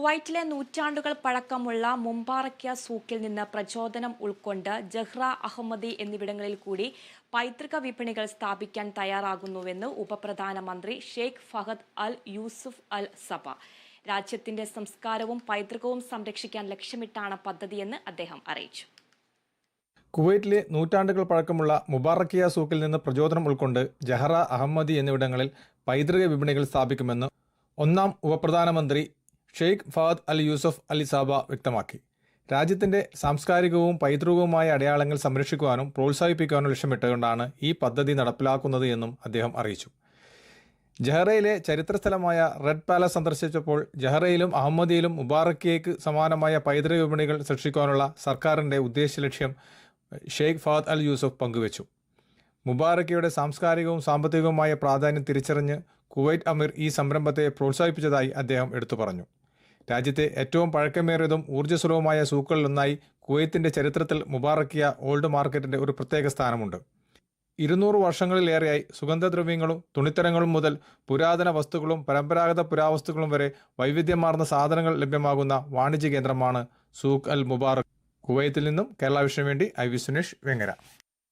കുവൈറ്റിലെ നൂറ്റാണ്ടുകൾ പഴക്കമുള്ള മുംബാറക്യ സൂക്കിൽ നിന്ന് പ്രചോദനം ഉൾക്കൊണ്ട് ജഹ്റ അഹമ്മദി എന്നിവിടങ്ങളിൽ കൂടി പൈതൃക വിപണികൾ സ്ഥാപിക്കാൻ തയ്യാറാകുന്നുവെന്ന് ഉപപ്രധാനമന്ത്രി ഷെയ്ഖ് ഫഹദ് അൽ യൂസുഫ് അൽ സബ. രാജ്യത്തിന്റെ സംസ്കാരവും പൈതൃകവും സംരക്ഷിക്കാൻ ലക്ഷ്യമിട്ടാണ് പദ്ധതിയെന്ന് അദ്ദേഹം അറിയിച്ചു. കുവൈറ്റിലെ നൂറ്റാണ്ടുകൾ പഴക്കമുള്ള മുബാറക്കിയ സൂക്കിൽ നിന്ന് പ്രചോദനം ഉൾക്കൊണ്ട് ജഹ്റ അഹമ്മദി എന്നിവിടങ്ങളിൽ പൈതൃക വിപണികൾ സ്ഥാപിക്കുമെന്ന് ഒന്നാം ഉപപ്രധാനമന്ത്രി ഷെയ്ഖ് ഫഹദ് അൽ യൂസുഫ് അൽ സബ വ്യക്തമാക്കി. രാജ്യത്തിന്റെ സാംസ്കാരികവും പൈതൃകവുമായ അടയാളങ്ങൾ സംരക്ഷിക്കുവാനും പ്രോത്സാഹിപ്പിക്കുവാനും ലക്ഷ്യമിട്ടുകൊണ്ടാണ് ഈ പദ്ധതി നടപ്പിലാക്കുന്നത് എന്നും അദ്ദേഹം അറിയിച്ചു. ജഹ്റയിലെ ചരിത്രസ്ഥലമായ റെഡ് പാലസ് സന്ദർശിച്ചപ്പോൾ ജഹ്റയിലും അഹമ്മദിയിലും മുബാറക്കിയയ്ക്ക് സമാനമായ പൈതൃക വിപണികൾ സൃഷ്ടിക്കാനുള്ള സർക്കാരിന്റെ ഉദ്ദേശലക്ഷ്യം ഷെയ്ഖ് ഫഹദ് അൽ യൂസുഫ് പങ്കുവച്ചു. മുബാറക്കിയുടെ സാംസ്കാരികവും സാമ്പത്തികവുമായ പ്രാധാന്യം തിരിച്ചറിഞ്ഞ് കുവൈറ്റ് അമീർ ഈ സംരംഭത്തെ പ്രോത്സാഹിപ്പിച്ചതായി അദ്ദേഹം എടുത്തു പറഞ്ഞു. രാജ്യത്തെ ഏറ്റവും പഴക്കമേറിയതും ഊർജ്ജസ്വലവുമായ സൂക്കുകളിലൊന്നായി കുവൈത്തിന്റെ ചരിത്രത്തിൽ മുബാറക്കിയ ഓൾഡ് മാർക്കറ്റിന്റെ ഒരു പ്രത്യേക സ്ഥാനമുണ്ട്. 200 വർഷങ്ങളിലേറെയായി സുഗന്ധദ്രവ്യങ്ങളും തുണിത്തരങ്ങളും മുതൽ പുരാതന വസ്തുക്കളും പരമ്പരാഗത പുരാവസ്തുക്കളും വരെ വൈവിധ്യമാർന്ന സാധനങ്ങൾ ലഭ്യമാകുന്ന വാണിജ്യ കേന്ദ്രമാണ് സൂഖ് അൽ മുബാറക്. കുവൈത്തിൽ നിന്നും കേരള വിഷന് വേണ്ടി IV സുനേഷ്, വെങ്ങര.